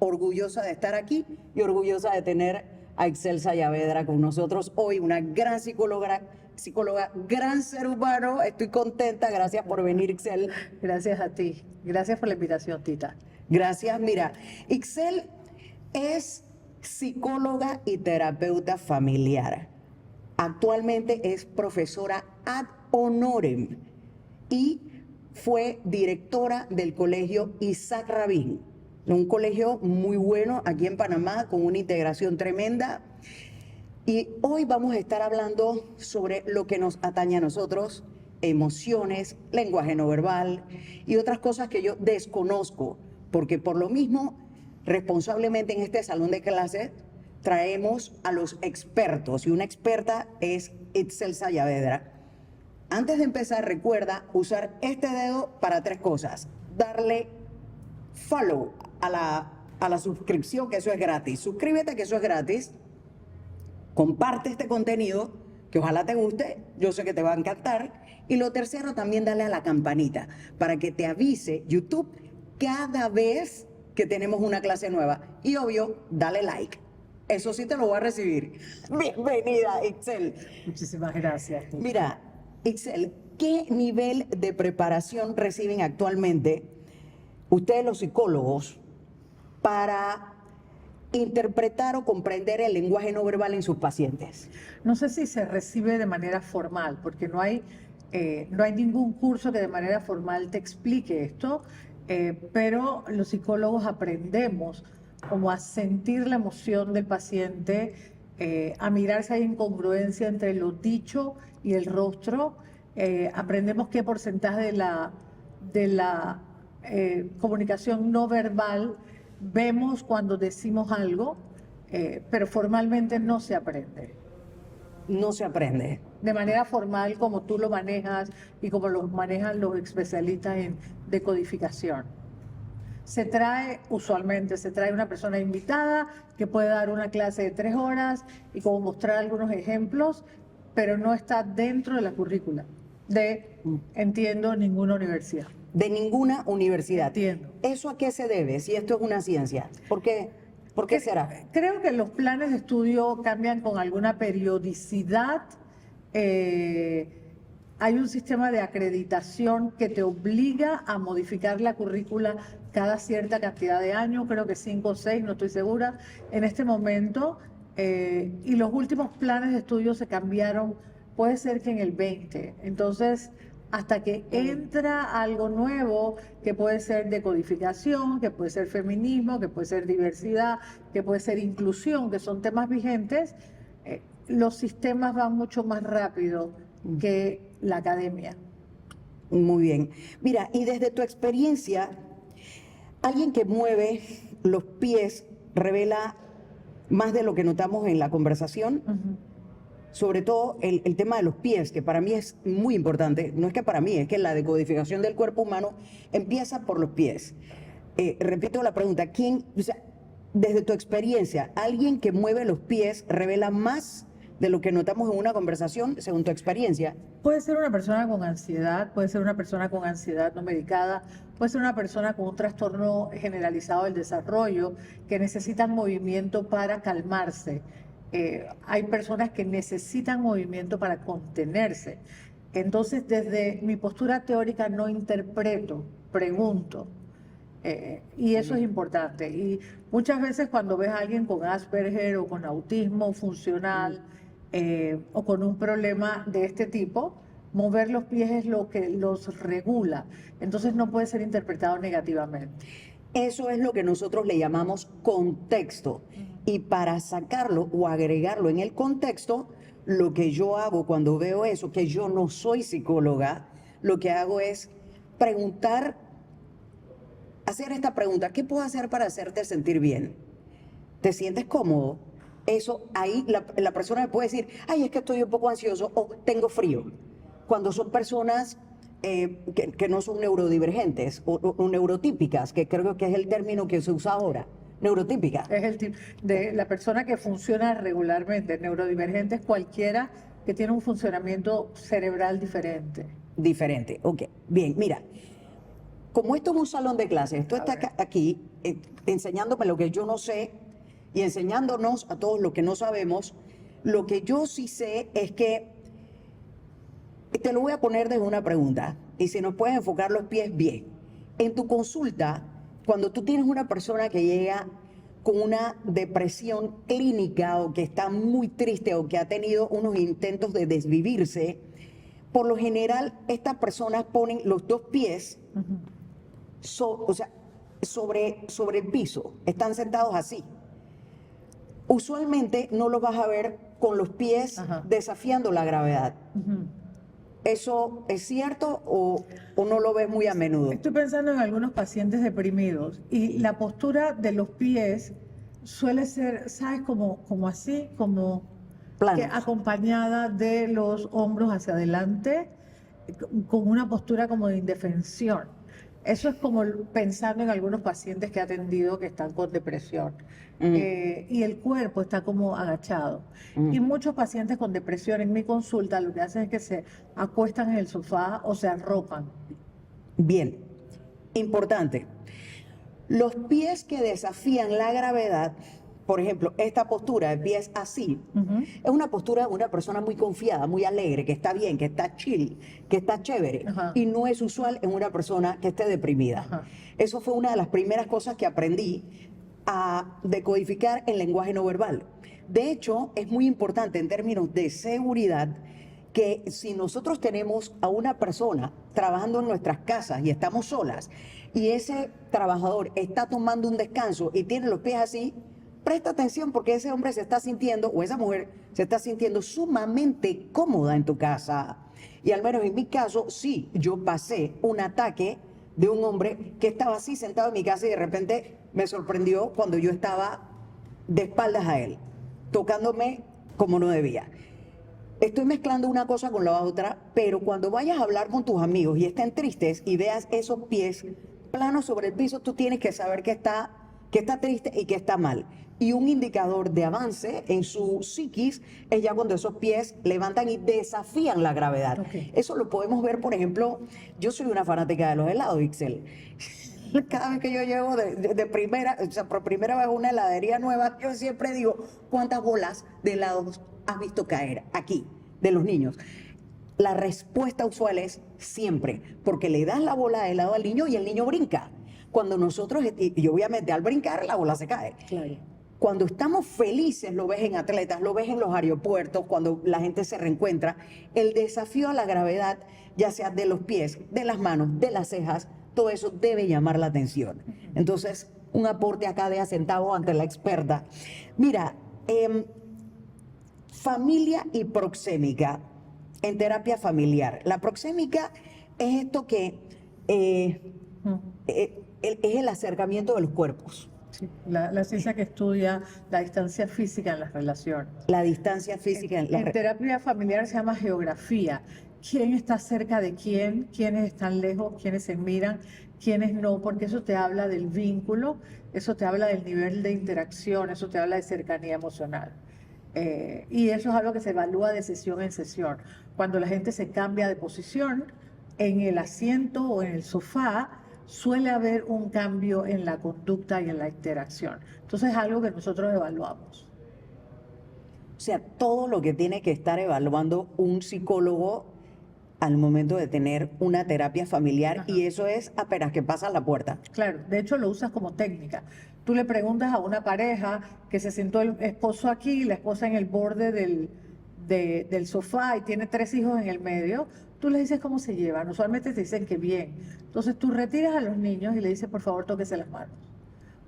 orgullosa de estar aquí y orgullosa de tener a Ixel Sayavedra con nosotros hoy, una gran psicóloga, gran ser humano. Estoy contenta, gracias por venir, Ixel. Gracias a ti, gracias por la invitación, Tita. Gracias, mira, Ixel es psicóloga y terapeuta familiar. Actualmente es profesora ad honorem y fue directora del colegio Isaac Rabin, un colegio muy bueno aquí en Panamá con una integración tremenda. Y hoy vamos a estar hablando sobre lo que nos atañe a nosotros, emociones, lenguaje no verbal y otras cosas que yo desconozco, porque por lo mismo, responsablemente en este salón de clases, traemos a los expertos y una experta es Ixel Sayavedra. Antes de empezar, recuerda usar este dedo para 3 cosas. Darle follow a la suscripción, que eso es gratis. Suscríbete, que eso es gratis. Comparte este contenido, que ojalá te guste, yo sé que te va a encantar. Y lo tercero, también dale a la campanita para que te avise YouTube cada vez que tenemos una clase nueva. Y obvio, dale like. Eso sí te lo voy a recibir. Bienvenida, Ixel. Muchísimas gracias. Tita. Mira, Ixel, ¿qué nivel de preparación reciben actualmente ustedes los psicólogos para interpretar o comprender el lenguaje no verbal en sus pacientes? No sé si se recibe de manera formal, porque no hay ningún curso que de manera formal te explique esto, pero los psicólogos aprendemos como a sentir la emoción del paciente, a mirar si hay incongruencia entre lo dicho y el rostro. Aprendemos qué porcentaje de la comunicación no verbal vemos cuando decimos algo, pero formalmente no se aprende. No se aprende. De manera formal como tú lo manejas y como lo manejan los especialistas en decodificación. Usualmente se trae una persona invitada que puede dar una clase de 3 horas y como mostrar algunos ejemplos, pero no está dentro de la currícula entiendo, ninguna universidad. De ninguna universidad. Entiendo. ¿Eso a qué se debe? Si esto es una ciencia. ¿Por qué? ¿Por qué será? Creo que los planes de estudio cambian con alguna periodicidad. Hay un sistema de acreditación que te obliga a modificar la currícula cada cierta cantidad de años, creo que 5 o 6, no estoy segura, en este momento. Y los últimos planes de estudio se cambiaron, puede ser que en el 20. Entonces, hasta que entra algo nuevo, que puede ser decodificación, que puede ser feminismo, que puede ser diversidad, que puede ser inclusión, que son temas vigentes, los sistemas van mucho más rápido que la academia. Muy bien. Mira, y desde tu experiencia, alguien que mueve los pies revela más de lo que notamos en la conversación. Sobre todo el tema de los pies, que para mí es muy importante. No es que para mí, es que la decodificación del cuerpo humano empieza por los pies. Repito la pregunta, desde tu experiencia, alguien que mueve los pies revela más de lo que notamos en una conversación, según tu experiencia? Puede ser una persona con ansiedad, puede ser una persona con ansiedad no medicada, puede ser una persona con un trastorno generalizado del desarrollo que necesitan movimiento para calmarse. Hay personas que necesitan movimiento para contenerse. Entonces, desde mi postura teórica no interpreto, pregunto. Y eso es importante. Y muchas veces cuando ves a alguien con Asperger o con autismo funcional o con un problema de este tipo, mover los pies es lo que los regula. Entonces no puede ser interpretado negativamente. Eso es lo que nosotros le llamamos contexto. Y para sacarlo o agregarlo en el contexto, lo que yo hago cuando veo eso, que yo no soy psicóloga, lo que hago es preguntar, hacer esta pregunta: ¿qué puedo hacer para hacerte sentir bien? ¿Te sientes cómodo? Eso, ahí la persona me puede decir: ay, es que estoy un poco ansioso o tengo frío. Cuando son personas que no son neurodivergentes o neurotípicas, que creo que es el término que se usa ahora. Neurotípica. Es el tipo de la persona que funciona regularmente. Neurodivergente es cualquiera que tiene un funcionamiento cerebral diferente. Diferente, ok. Bien, mira, como esto es un salón de clases, esto está aquí enseñándome lo que yo no sé y enseñándonos a todos lo que no sabemos, lo que yo sí sé es que, te lo voy a poner desde una pregunta, y si nos puedes enfocar los pies bien. En tu consulta, cuando tú tienes una persona que llega con una depresión clínica o que está muy triste o que ha tenido unos intentos de desvivirse, por lo general estas personas ponen los dos pies sobre el piso, están sentados así. Usualmente no los vas a ver con los pies desafiando la gravedad. ¿Eso es cierto o no lo ves muy a menudo? Estoy pensando en algunos pacientes deprimidos y la postura de los pies suele ser, ¿sabes? Como así, como que Planos. acompañada de los hombros hacia adelante, con una postura como de indefensión. Eso es como pensando en algunos pacientes que he atendido que están con depresión. Y el cuerpo está como agachado. Y muchos pacientes con depresión en mi consulta lo que hacen es que se acuestan en el sofá o se arropan. Bien, importante. Los pies que desafían la gravedad, por ejemplo, esta postura de pies así, es una postura de una persona muy confiada, muy alegre, que está bien, que está chill, que está chévere, y no es usual en una persona que esté deprimida. Eso fue una de las primeras cosas que aprendí a decodificar en lenguaje no verbal. De hecho, es muy importante en términos de seguridad que si nosotros tenemos a una persona trabajando en nuestras casas y estamos solas y ese trabajador está tomando un descanso y tiene los pies así, presta atención porque ese hombre se está sintiendo o esa mujer se está sintiendo sumamente cómoda en tu casa. Y al menos en mi caso, sí, yo pasé un ataque de un hombre que estaba así sentado en mi casa y de repente me sorprendió cuando yo estaba de espaldas a él, tocándome como no debía. Estoy mezclando una cosa con la otra, pero cuando vayas a hablar con tus amigos y estén tristes y veas esos pies planos sobre el piso, tú tienes que saber que está triste y que está mal. Y un indicador de avance en su psiquis es ya cuando esos pies levantan y desafían la gravedad. Eso lo podemos ver, por ejemplo, yo soy una fanática de los helados, Ixel. Cada vez que yo llego de primera, o sea, por primera vez a una heladería nueva, yo siempre digo, ¿cuántas bolas de helados has visto caer aquí, de los niños? La respuesta usual es siempre, porque le das la bola de helado al niño y el niño brinca. Cuando nosotros, y obviamente al brincar la bola se cae. Claro. Cuando estamos felices, lo ves en atletas, lo ves en los aeropuertos, cuando la gente se reencuentra, el desafío a la gravedad, ya sea de los pies, de las manos, de las cejas, todo eso debe llamar la atención. Entonces, un aporte acá de asentado ante la experta. Mira, familia y proxémica en terapia familiar. La proxémica es esto que es el acercamiento de los cuerpos. Sí, la ciencia que estudia la distancia física en las relaciones. La distancia física En terapia familiar se llama geografía. ¿Quién está cerca de quién? ¿Quiénes están lejos? ¿Quiénes se miran? ¿Quiénes no? Porque eso te habla del vínculo, eso te habla del nivel de interacción, eso te habla de cercanía emocional. Y eso es algo que se evalúa de sesión en sesión. Cuando la gente se cambia de posición en el asiento o en el sofá, suele haber un cambio en la conducta y en la interacción. Entonces es algo que nosotros evaluamos. O sea, todo lo que tiene que estar evaluando un psicólogo al momento de tener una terapia familiar, y eso es apenas que pasa la puerta. Claro, de hecho lo usas como técnica. Tú le preguntas a una pareja que se sentó el esposo aquí, la esposa en el borde del sofá y tiene 3 hijos en el medio, tú le dices cómo se llevan. Usualmente te dicen que bien. Entonces tú retiras a los niños y le dices, por favor, tóquese las manos.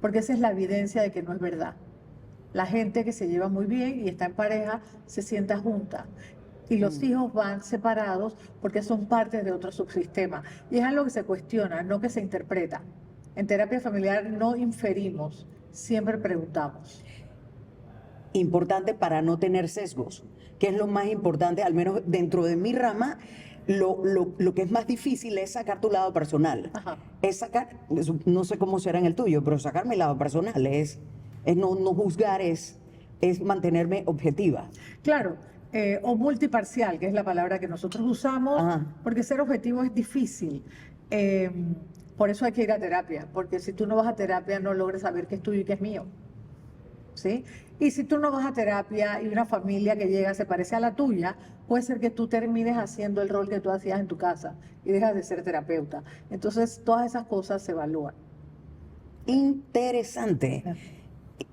Porque esa es la evidencia de que no es verdad. La gente que se lleva muy bien y está en pareja se sienta junta. Y los hijos van separados porque son parte de otro subsistema. Y es algo que se cuestiona, no que se interpreta. En terapia familiar no inferimos, siempre preguntamos. Importante para no tener sesgos, que es lo más importante, al menos dentro de mi rama. Lo que es más difícil es sacar tu lado personal. Es sacar, no sé cómo será en el tuyo, pero sacar mi lado personal es no juzgar, es mantenerme objetiva. Claro. O multiparcial, que es la palabra que nosotros usamos, porque ser objetivo es difícil. Por eso hay que ir a terapia, porque si tú no vas a terapia no logras saber qué es tuyo y qué es mío. ¿Sí? Y si tú no vas a terapia y una familia que llega se parece a la tuya, puede ser que tú termines haciendo el rol que tú hacías en tu casa y dejas de ser terapeuta. Entonces, todas esas cosas se evalúan. Interesante.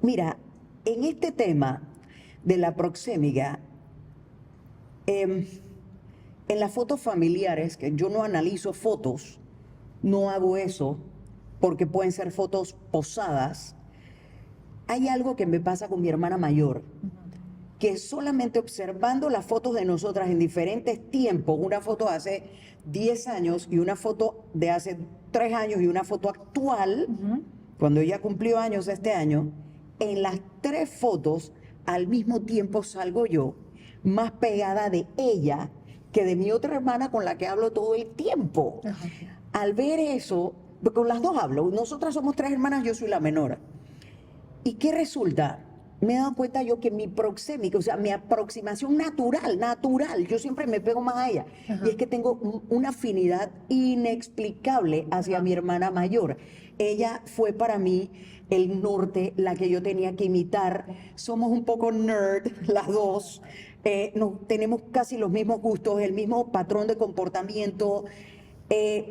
Mira, en este tema de la proxémica, en las fotos familiares, que yo no analizo fotos, no hago eso, porque pueden ser fotos posadas, hay algo que me pasa con mi hermana mayor, que solamente observando las fotos de nosotras en diferentes tiempos, una foto de hace 10 años y una foto de hace 3 años y una foto actual, cuando ella cumplió años este año, en las 3 fotos al mismo tiempo salgo yo más pegada de ella que de mi otra hermana con la que hablo todo el tiempo. Al ver eso, con las dos hablo, nosotras somos 3 hermanas, yo soy la menor. ¿Y qué resulta? Me he dado cuenta yo que mi proxémica, o sea, mi aproximación natural, yo siempre me pego más a ella. Y es que tengo una afinidad inexplicable hacia mi hermana mayor. Ella fue para mí el norte, la que yo tenía que imitar. Somos un poco nerd, las dos. Tenemos casi los mismos gustos, el mismo patrón de comportamiento.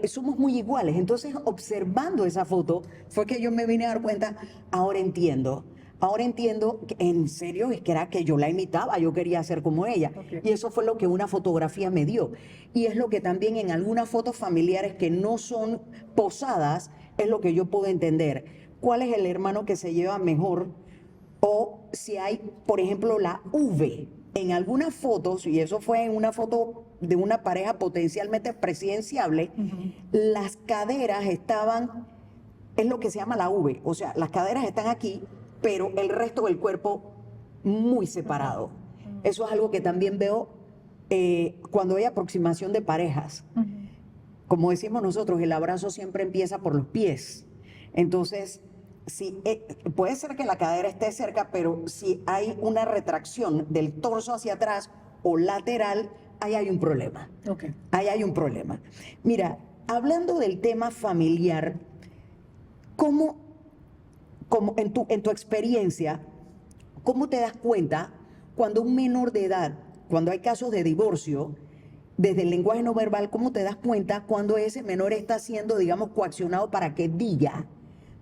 Somos muy iguales. Entonces, observando esa foto, fue que yo me vine a dar cuenta, ahora entiendo. Ahora entiendo, que, en serio, es que era que yo la imitaba, yo quería ser como ella. Okay. Y eso fue lo que una fotografía me dio. Y es lo que también en algunas fotos familiares que no son posadas, es lo que yo puedo entender. ¿Cuál es el hermano que se lleva mejor? O si hay, por ejemplo, la V. En algunas fotos, y eso fue en una foto de una pareja potencialmente presidenciable, las caderas estaban, es lo que se llama la V, o sea, las caderas están aquí, pero el resto del cuerpo muy separado. Eso es algo que también veo cuando hay aproximación de parejas. Como decimos nosotros, el abrazo siempre empieza por los pies. Entonces, sí, puede ser que la cadera esté cerca, pero si hay una retracción del torso hacia atrás o lateral, ahí hay un problema. Okay. Ahí hay un problema. Mira, hablando del tema familiar, ¿cómo en tu experiencia, cómo te das cuenta cuando un menor de edad, cuando hay casos de divorcio, desde el lenguaje no verbal, cómo te das cuenta cuando ese menor está siendo, digamos, coaccionado para que diga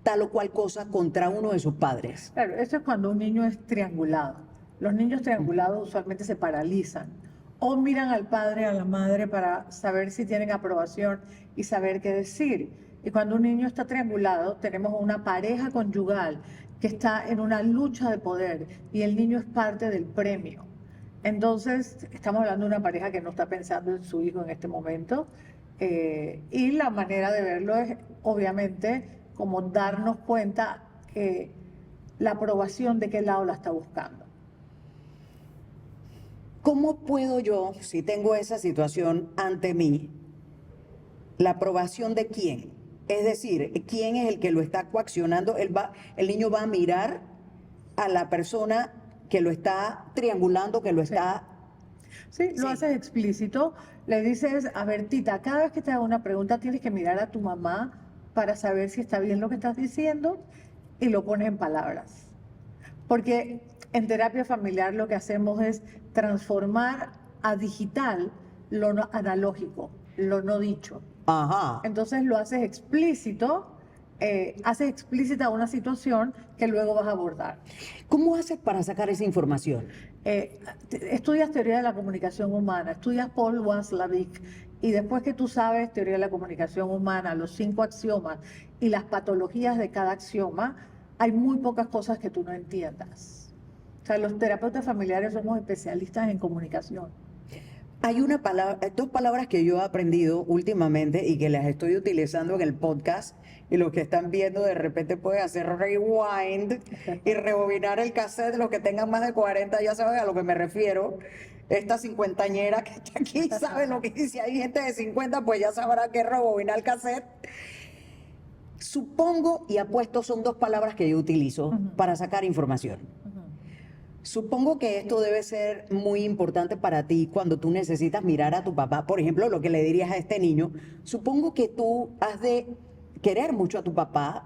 tal o cual cosa contra uno de sus padres? Claro, eso es cuando un niño es triangulado. Los niños triangulados usualmente se paralizan o miran al padre, a la madre para saber si tienen aprobación y saber qué decir. Y cuando un niño está triangulado, tenemos una pareja conyugal que está en una lucha de poder y el niño es parte del premio. Entonces, estamos hablando de una pareja que no está pensando en su hijo en este momento y la manera de verlo es, obviamente, como darnos cuenta que la aprobación de qué lado la está buscando. ¿Cómo puedo yo, si tengo esa situación ante mí, la aprobación de quién? Es decir, ¿quién es el que lo está coaccionando? El niño va a mirar a la persona que lo está triangulando, que lo está... Sí, lo haces explícito. Le dices, a ver, Tita, cada vez que te haga una pregunta tienes que mirar a tu mamá para saber si está bien lo que estás diciendo y lo pones en palabras. Porque en terapia familiar lo que hacemos es transformar a digital lo no analógico, lo no dicho. Ajá. Entonces lo haces explícito, haces explícita una situación que luego vas a abordar. ¿Cómo haces para sacar esa información? Estudias teoría de la comunicación humana, estudias Paul Watzlawick y después que tú sabes teoría de la comunicación humana, los 5 axiomas y las patologías de cada axioma, hay muy pocas cosas que tú no entiendas. O sea, los terapeutas familiares somos especialistas en comunicación. Hay una palabra, 2 palabras que yo he aprendido últimamente y que las estoy utilizando en el podcast, y los que están viendo de repente pueden hacer rewind y rebobinar el cassette. Los que tengan más de 40 ya saben a lo que me refiero. Esta cincuentañera que está aquí sabe lo que dice. Hay gente de 50, pues ya sabrá que rebobinar el cassette. Supongo y apuesto son 2 palabras que yo utilizo para sacar información. Supongo que esto debe ser muy importante para ti cuando tú necesitas mirar a tu papá. Por ejemplo, lo que le dirías a este niño. Supongo que tú has de querer mucho a tu papá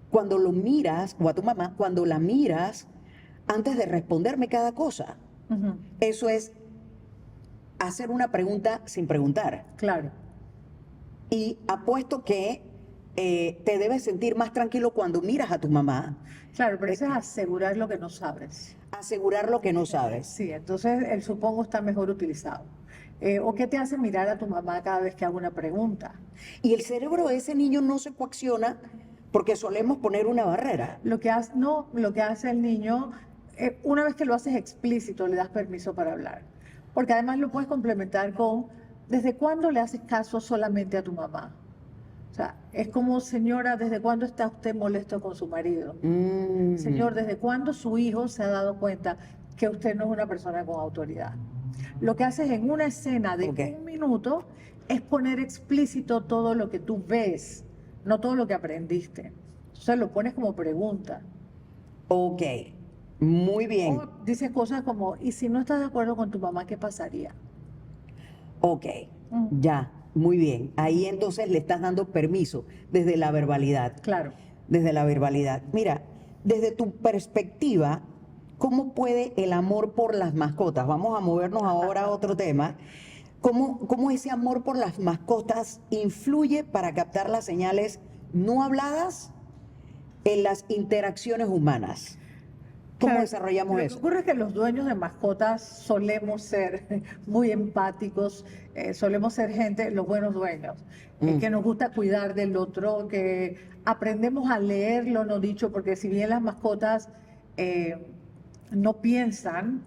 cuando lo miras, o a tu mamá, cuando la miras antes de responderme cada cosa. Ujú. Eso es hacer una pregunta sin preguntar. Claro, Y apuesto que te debes sentir más tranquilo cuando miras a tu mamá, claro, pero eso es asegurar lo que no sabes. asegurar lo que no sabes. Sí, entonces el supongo está mejor utilizado. ¿O qué te hace mirar a tu mamá cada vez que hago una pregunta? Y el cerebro de ese niño no se coacciona porque solemos poner una barrera. No, lo que hace el niño, una vez que lo haces explícito, le das permiso para hablar. Porque además lo puedes complementar con, ¿desde cuándo le haces caso solamente a tu mamá? O sea, es como, señora, ¿desde cuándo está usted molesto con su marido? Señor, ¿desde cuándo su hijo se ha dado cuenta que usted no es una persona con autoridad? Lo que haces en una escena de Ok. 1 minuto es poner explícito todo lo que tú ves, no todo lo que aprendiste. Entonces lo pones como pregunta. Ok, muy bien. O dices cosas como, ¿y si no estás de acuerdo con tu mamá, qué pasaría? Ok, Mm. ya, muy bien. Ahí entonces le estás dando permiso desde la verbalidad. Claro. Desde la verbalidad. Mira, desde tu perspectiva, ¿cómo puede el amor por las mascotas? Vamos a movernos ahora a otro tema. ¿Cómo ese amor por las mascotas influye para captar las señales no habladas en las interacciones humanas? ¿Cómo Claro, desarrollamos lo que eso? ocurre es que los dueños de mascotas solemos ser muy empáticos, solemos ser gente, los buenos dueños, que nos gusta cuidar del otro, que aprendemos a leer lo no dicho, porque si bien las mascotas eh, no piensan,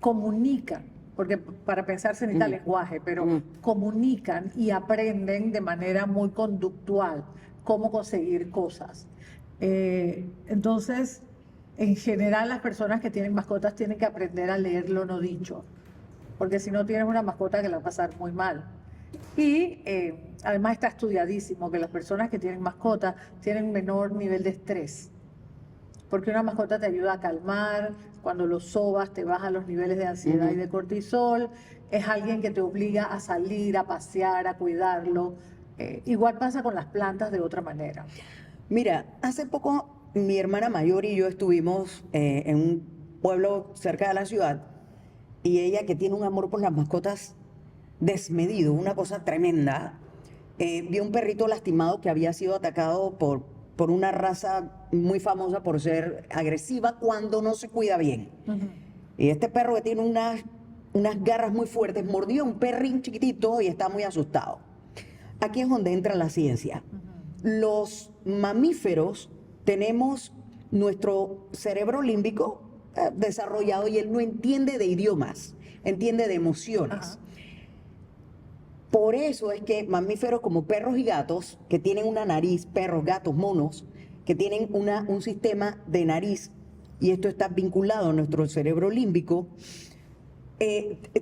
comunican, porque para pensar se necesita lenguaje, pero comunican y aprenden de manera muy conductual cómo conseguir cosas. Entonces, en general, las personas que tienen mascotas tienen que aprender a leer lo no dicho, porque si no tienes una mascota que la va a pasar muy mal. Y además está estudiadísimo que las personas que tienen mascotas tienen un menor nivel de estrés, porque una mascota te ayuda a calmar, cuando lo sobas te baja los niveles de ansiedad y de cortisol, es alguien que te obliga a salir, a pasear, a cuidarlo. Igual pasa con las plantas de otra manera. Mira, hace poco mi hermana mayor y yo estuvimos en un pueblo cerca de la ciudad y ella que tiene un amor por las mascotas desmedido, una cosa tremenda, vio un perrito lastimado que había sido atacado por una raza muy famosa por ser agresiva cuando no se cuida bien. Y este perro que tiene unas garras muy fuertes mordió a un perrín chiquitito y está muy asustado. Aquí es donde entra la ciencia. Los mamíferos tenemos nuestro cerebro límbico desarrollado y él no entiende de idiomas, entiende de emociones. Ajá. Por eso es que mamíferos como perros y gatos, que tienen una nariz, perros, gatos, monos, que tienen un sistema de nariz, y esto está vinculado a nuestro cerebro límbico,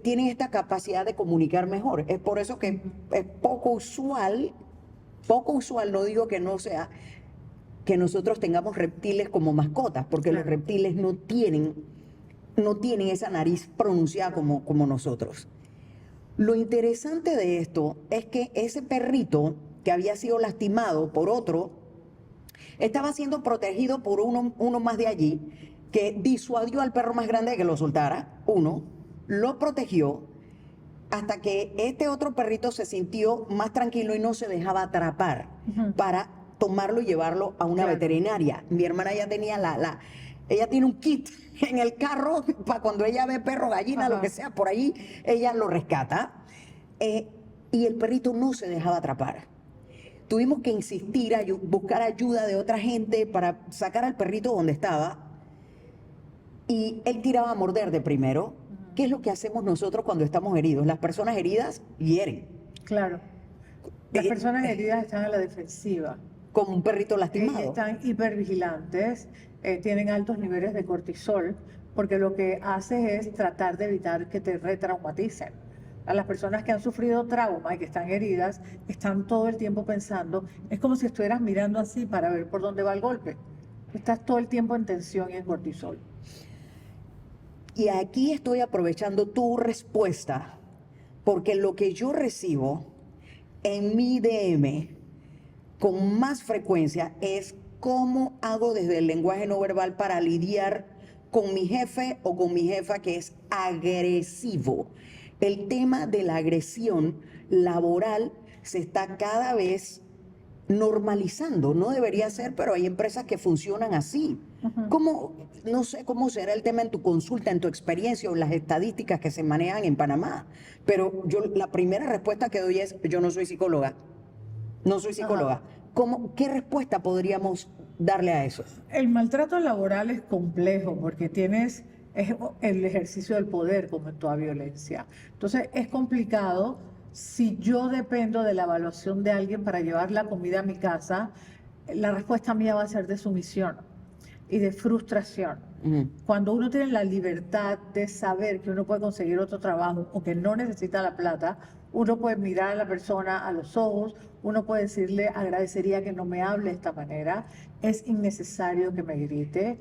tienen esta capacidad de comunicar mejor. Es por eso que es poco usual, no digo que no sea, que nosotros tengamos reptiles como mascotas, porque los Claro. reptiles no tienen esa nariz pronunciada como nosotros. Lo interesante de esto es que ese perrito que había sido lastimado por otro, estaba siendo protegido por uno más de allí, que disuadió al perro más grande de que lo soltara, lo protegió, hasta que este otro perrito se sintió más tranquilo y no se dejaba atrapar para tomarlo y llevarlo a una Claro. veterinaria. Mi hermana ya tenía ella tiene un kit en el carro para cuando ella ve perro, gallina, lo Ajá. que sea, por ahí, ella lo rescata. Y el perrito no se dejaba atrapar. Tuvimos que insistir, buscar ayuda de otra gente para sacar al perrito donde estaba. Y él tiraba a morder de primero. ¿Qué es lo que hacemos nosotros cuando estamos heridos? Las personas heridas hieren, Claro. Las Eh, personas heridas están a la defensiva. como un perrito lastimado. Están hipervigilantes, tienen altos niveles de cortisol, porque lo que hace es tratar de evitar que te retraumaticen. A las personas que han sufrido trauma y que están heridas, están todo el tiempo pensando, es como si estuvieras mirando así para ver por dónde va el golpe. Estás todo el tiempo en tensión y en cortisol. Y aquí estoy aprovechando tu respuesta, porque lo que yo recibo en mi DM con más frecuencia es cómo hago desde el lenguaje no verbal para lidiar con mi jefe o con mi jefa que es agresivo. El tema de la agresión laboral se está cada vez normalizando. No debería ser, pero hay empresas que funcionan así. ¿Cómo, no sé cómo será el tema en tu consulta, en tu experiencia o las estadísticas que se manejan en Panamá? Pero yo la primera respuesta que doy es, yo no soy psicóloga. No soy psicóloga. ¿Qué respuesta podríamos darle a eso? El maltrato laboral es complejo porque tienes el ejercicio del poder como en toda violencia. Entonces es complicado si yo dependo de la evaluación de alguien para llevar la comida a mi casa, la respuesta mía va a ser de sumisión y de frustración. Cuando uno tiene la libertad de saber que uno puede conseguir otro trabajo o que no necesita la plata, uno puede mirar a la persona a los ojos, uno puede decirle, agradecería que no me hable de esta manera, es innecesario que me grite,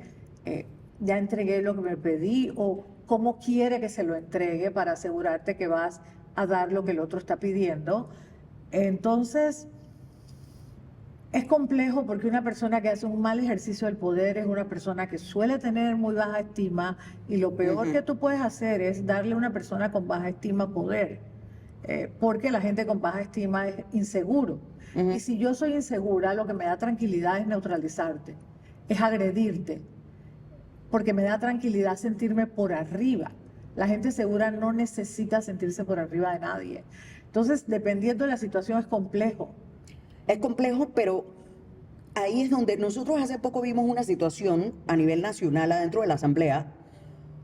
ya entregué lo que me pedí o cómo quiere que se lo entregue para asegurarte que vas a dar lo que el otro está pidiendo. Entonces, es complejo porque una persona que hace un mal ejercicio del poder es una persona que suele tener muy baja estima y lo peor que tú puedes hacer es darle a una persona con baja estima poder, porque la gente con baja estima es inseguro. Y si yo soy insegura, lo que me da tranquilidad es neutralizarte, es agredirte, porque me da tranquilidad sentirme por arriba. La gente segura no necesita sentirse por arriba de nadie. Entonces, dependiendo de la situación, es complejo. Es complejo, pero ahí es donde nosotros hace poco vimos una situación a nivel nacional adentro de la Asamblea,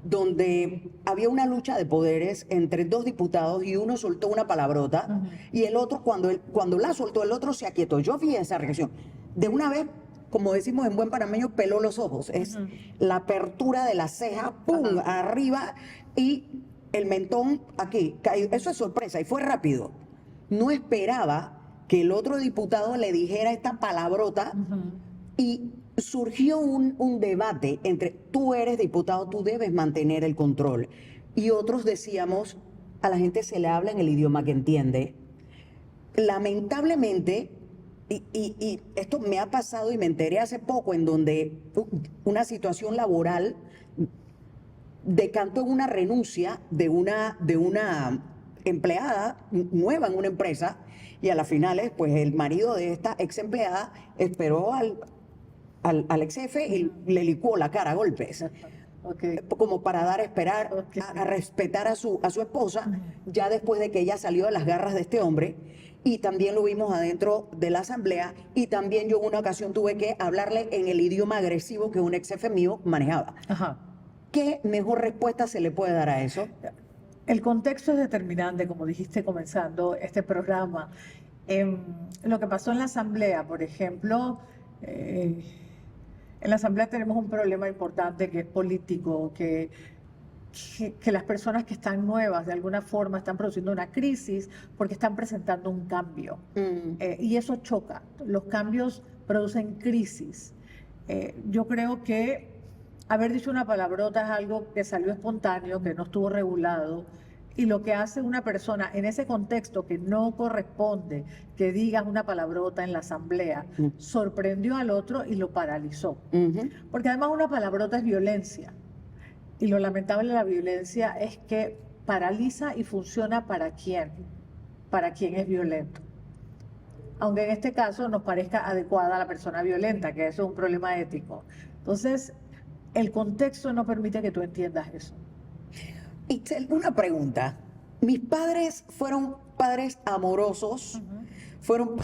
donde había una lucha de poderes entre dos diputados y uno soltó una palabrota y el otro, cuando la soltó, el otro se aquietó. Yo vi esa reacción. De una vez, como decimos en buen panameño, peló los ojos. Es la apertura de la ceja, ¡pum!, arriba y el mentón aquí. Eso es sorpresa y fue rápido. No esperaba que el otro diputado le dijera esta palabrota y surgió un debate entre tú eres diputado, tú debes mantener el control. Y otros decíamos, a la gente se le habla en el idioma que entiende. Lamentablemente, y esto me ha pasado y me enteré hace poco, en donde una situación laboral decantó en una renuncia de una empleada nueva en una empresa y a las finales, pues el marido de esta ex empleada esperó al ex jefe y le licuó la cara a golpes. Como para dar a esperar, a respetar a su esposa, ya después de que ella salió de las garras de este hombre. Y también lo vimos adentro de la asamblea y también yo en una ocasión tuve que hablarle en el idioma agresivo que un ex jefe mío manejaba. ¿Qué mejor respuesta se le puede dar a eso? El contexto es determinante, como dijiste comenzando este programa. Lo que pasó en la asamblea, por ejemplo, en la asamblea tenemos un problema importante que es político, que las personas que están nuevas de alguna forma están produciendo una crisis porque están presentando un cambio. Y eso choca. Los cambios producen crisis. Yo creo que haber dicho una palabrota es algo que salió espontáneo, que no estuvo regulado. Y lo que hace una persona en ese contexto que no corresponde que digas una palabrota en la asamblea, sorprendió al otro y lo paralizó. Porque además una palabrota es violencia. Y lo lamentable de la violencia es que paraliza y funciona para quien es violento. Aunque en este caso nos parezca adecuada a la persona violenta, que eso es un problema ético. Entonces, el contexto no permite que tú entiendas eso. Itzel, una pregunta. Mis padres fueron padres amorosos, fueron...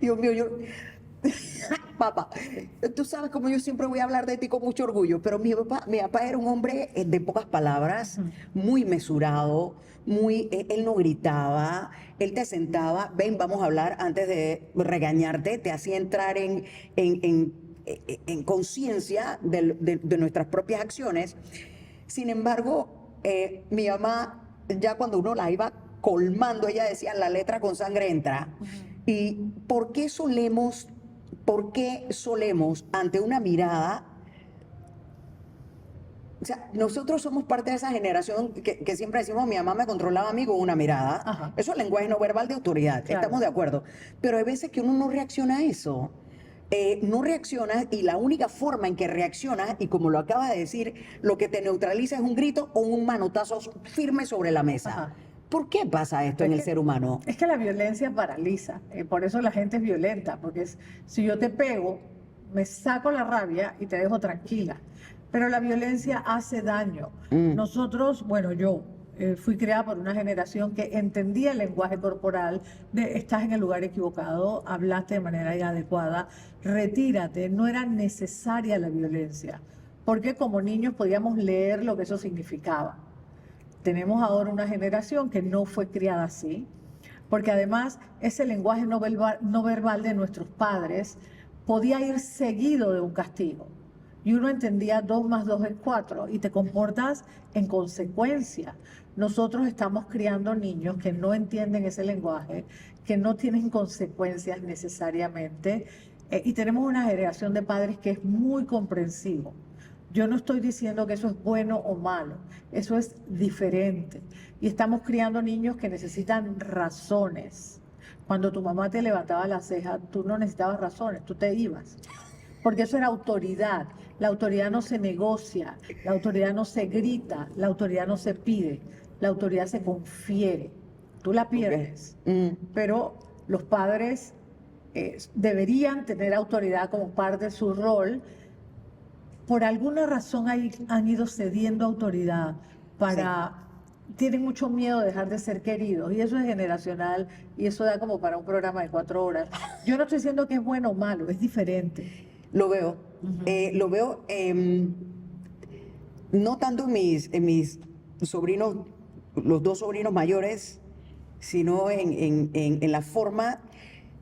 Dios mío, yo... Papá, tú sabes como yo siempre voy a hablar de ti con mucho orgullo, pero mi papá era un hombre de pocas palabras, muy mesurado, él no gritaba, él te sentaba, ven, vamos a hablar antes de regañarte, te hacía entrar en conciencia de nuestras propias acciones. Sin embargo, mi mamá, ya cuando uno la iba colmando, ella decía, la letra con sangre entra. ¿Y por qué solemos ante una mirada O sea, nosotros somos parte de esa generación que siempre decimos, mi mamá me controlaba a mí con una mirada. Ajá. Eso es lenguaje no verbal de autoridad, Claro. estamos de acuerdo. Pero hay veces que uno no reacciona a eso. No reaccionas y la única forma en que reaccionas, y como lo acaba de decir, lo que te neutraliza es un grito o un manotazo firme sobre la mesa. Ajá. ¿Por qué pasa esto en el ser humano? Es que la violencia paraliza, por eso la gente es violenta, porque si yo te pego, me saco la rabia y te dejo tranquila, pero la violencia hace daño. Nosotros, bueno, yo fui creada por una generación que entendía el lenguaje corporal de estás en el lugar equivocado, hablaste de manera inadecuada, retírate, no era necesaria la violencia, porque como niños podíamos leer lo que eso significaba. Tenemos ahora una generación que no fue criada así, porque además ese lenguaje no verbal de nuestros padres podía ir seguido de un castigo. Y uno entendía 2 más 2 es 4 y te comportas en consecuencia. Nosotros estamos criando niños que no entienden ese lenguaje, que no tienen consecuencias necesariamente, y tenemos una generación de padres que es muy comprensivo. Yo no estoy diciendo que eso es bueno o malo, eso es diferente. Y estamos criando niños que necesitan razones. Cuando tu mamá te levantaba la ceja, tú no necesitabas razones, tú te ibas. Porque eso era autoridad. La autoridad no se negocia, la autoridad no se grita, la autoridad no se pide, la autoridad se confiere. Tú la pierdes. Pero los padres deberían tener autoridad como parte de su rol. Por alguna razón han ido cediendo autoridad para... Sí. Tienen mucho miedo de dejar de ser queridos y eso es generacional y eso da como para un programa de 4 horas. Yo no estoy diciendo que es bueno o malo, es diferente. Lo veo, no tanto en mis sobrinos, los 2 sobrinos mayores, sino en la forma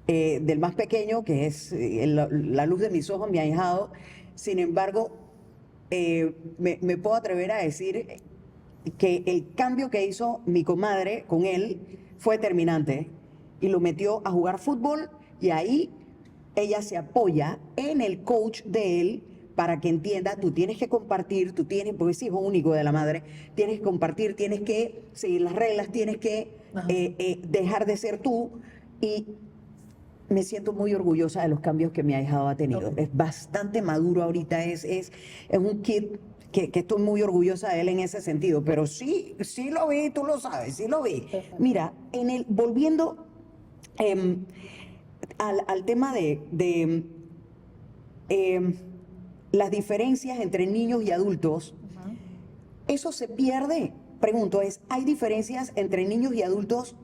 del más pequeño, que es la luz de mis ojos, mi ahijado. Sin embargo, me puedo atrever a decir que el cambio que hizo mi comadre con él fue determinante y lo metió a jugar fútbol y ahí ella se apoya en el coach de él para que entienda, tú tienes que compartir, porque es hijo único de la madre, tienes que compartir, tienes que seguir las reglas, tienes que dejar de ser tú y me siento muy orgullosa de los cambios que mi ahijado ha tenido. Es bastante maduro ahorita, es un kid que estoy muy orgullosa de él en ese sentido, pero sí lo vi, tú lo sabes, sí lo vi. Mira, volviendo al tema de las diferencias entre niños y adultos, eso se pierde. Pregunto, ¿hay diferencias entre niños y adultos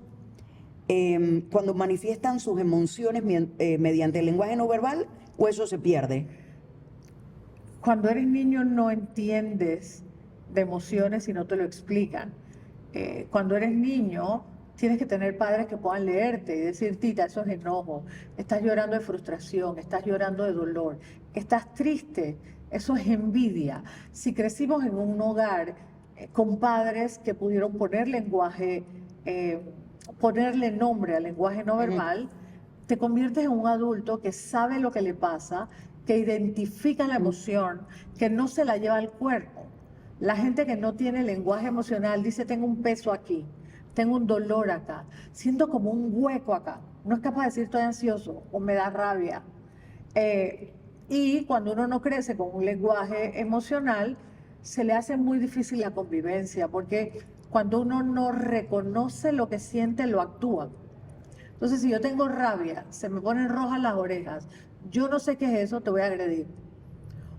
cuando manifiestan sus emociones mediante el lenguaje no verbal o eso se pierde? Cuando eres niño no entiendes de emociones y no te lo explican. Cuando eres niño tienes que tener padres que puedan leerte y decir, Tita, eso es enojo, estás llorando de frustración, estás llorando de dolor, estás triste, eso es envidia. Si crecimos en un hogar con padres que pudieron ponerle nombre al lenguaje no verbal, te conviertes en un adulto que sabe lo que le pasa, que identifica la emoción, que no se la lleva al cuerpo. La gente que no tiene lenguaje emocional dice, tengo un peso aquí, tengo un dolor acá, siento como un hueco acá. No es capaz de decir estoy ansioso o me da rabia. Y cuando uno no crece con un lenguaje emocional, se le hace muy difícil la convivencia, porque cuando uno no reconoce lo que siente, lo actúa. Entonces, si yo tengo rabia, se me ponen rojas las orejas, yo no sé qué es eso, te voy a agredir.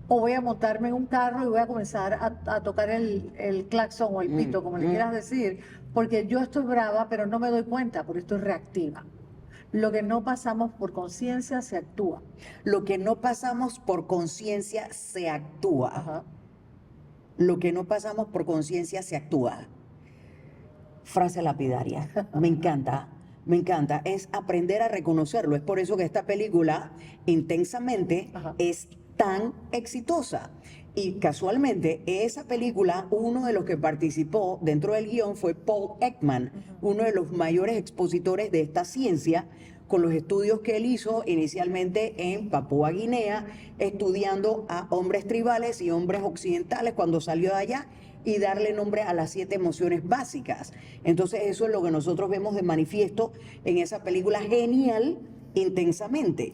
O voy a montarme en un carro y voy a comenzar a tocar el claxon o el pito, como le quieras decir, porque yo estoy brava, pero no me doy cuenta, porque estoy reactiva. Lo que no pasamos por conciencia se actúa. Lo que no pasamos por conciencia se actúa. Ajá. Lo que no pasamos por conciencia se actúa. Frase lapidaria. Me encanta. Me encanta. Es aprender a reconocerlo. Es por eso que esta película, Intensamente, es tan exitosa. Y casualmente, esa película, uno de los que participó dentro del guión fue Paul Ekman, uno de los mayores expositores de esta ciencia, con los estudios que él hizo inicialmente en Papúa Guinea, estudiando a hombres tribales y hombres occidentales cuando salió de allá y darle nombre a las 7 emociones básicas. Entonces eso es lo que nosotros vemos de manifiesto en esa película genial, Intensamente.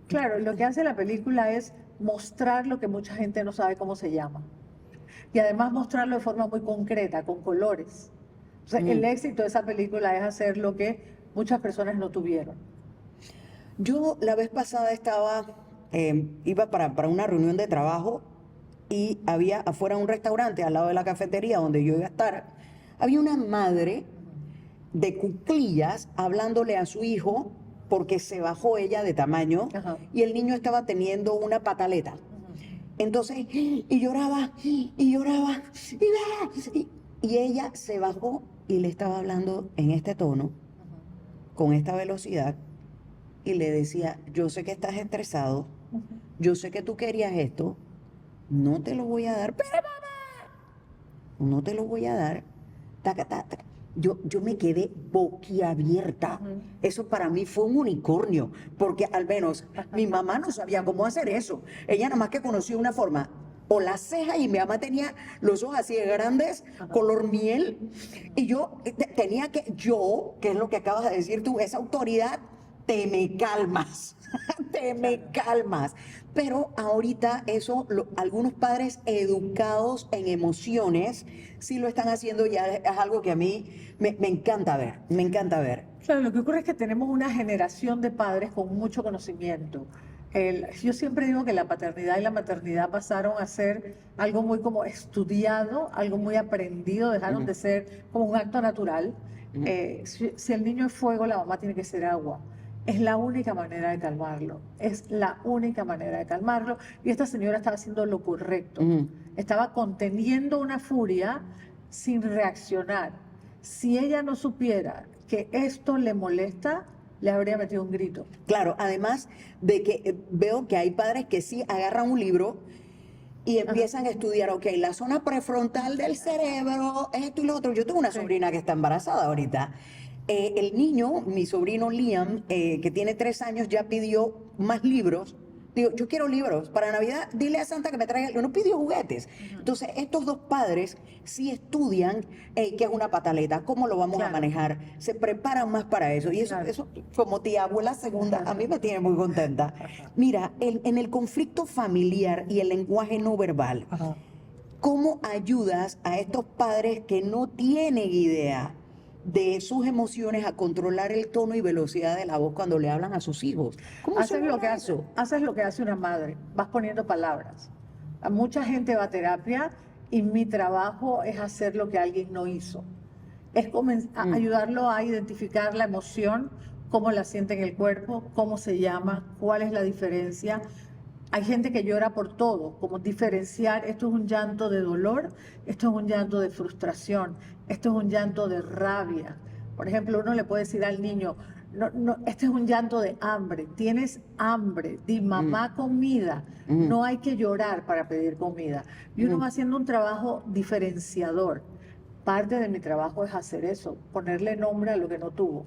Claro, lo que hace la película es mostrar lo que mucha gente no sabe cómo se llama. Y además mostrarlo de forma muy concreta, con colores. O sea, el éxito de esa película es hacer lo que muchas personas no tuvieron. Yo la vez pasada iba para una reunión de trabajo y había afuera un restaurante al lado de la cafetería donde yo iba a estar. Había una madre de cuclillas hablándole a su hijo porque se bajó ella de tamaño Ajá. y el niño estaba teniendo una pataleta. Entonces, y lloraba, y lloraba, y ella se bajó y le estaba hablando en este tono, con esta velocidad, y le decía, yo sé que estás estresado, yo sé que tú querías esto, no te lo voy a dar, pero mamá, no te lo voy a dar. Taca, taca. Yo me quedé boquiabierta. Eso para mí fue un unicornio, porque al menos mi mamá no sabía cómo hacer eso. Ella nada más que conocía una forma, o la ceja, y mi mamá tenía los ojos así de grandes, color miel, y yo tenía que, que es lo que acabas de decir tú, esa autoridad, te me calmas, te me calmas. Pero ahorita eso, algunos padres educados en emociones, sí lo están haciendo, ya es algo que a mí me encanta ver, me encanta ver. Claro, lo que ocurre es que tenemos una generación de padres con mucho conocimiento. Yo siempre digo que la paternidad y la maternidad pasaron a ser algo muy como estudiado, algo muy aprendido, dejaron de ser como un acto natural. Si el niño es fuego, la mamá tiene que ser agua. Es la única manera de calmarlo, es la única manera de calmarlo. Y esta señora estaba haciendo lo correcto, estaba conteniendo una furia sin reaccionar. Si ella no supiera que esto le molesta, le habría metido un grito. Claro, además de que veo que hay padres que sí agarran un libro y empiezan a estudiar, ok, la zona prefrontal del cerebro, esto y lo otro. Yo tengo una sobrina que está embarazada ahorita. El niño, mi sobrino Liam, que tiene 3 años, ya pidió más libros. Digo, yo quiero libros. Para Navidad, dile a Santa que me traiga. No pidió juguetes. Entonces, estos dos padres sí estudian qué es una pataleta, cómo lo vamos a manejar. Se preparan más para eso. Y eso como tía abuela segunda, a mí me tiene muy contenta. Mira, en el conflicto familiar y el lenguaje no verbal, ¿cómo ayudas a estos padres que no tienen idea de sus emociones a controlar el tono y velocidad de la voz cuando le hablan a sus hijos? ¿Cómo Haces lo que hace, eso? haces lo que hace una madre, vas poniendo palabras. A mucha gente va a terapia y mi trabajo es hacer lo que alguien no hizo. Es ayudarlo a identificar la emoción, cómo la siente en el cuerpo, cómo se llama, cuál es la diferencia. Hay gente que llora por todo, como diferenciar, esto es un llanto de dolor, esto es un llanto de frustración, esto es un llanto de rabia. Por ejemplo, uno le puede decir al niño, no, este es un llanto de hambre, tienes hambre, di mamá comida, no hay que llorar para pedir comida. Y uno va haciendo un trabajo diferenciador. Parte de mi trabajo es hacer eso, ponerle nombre a lo que no tuvo.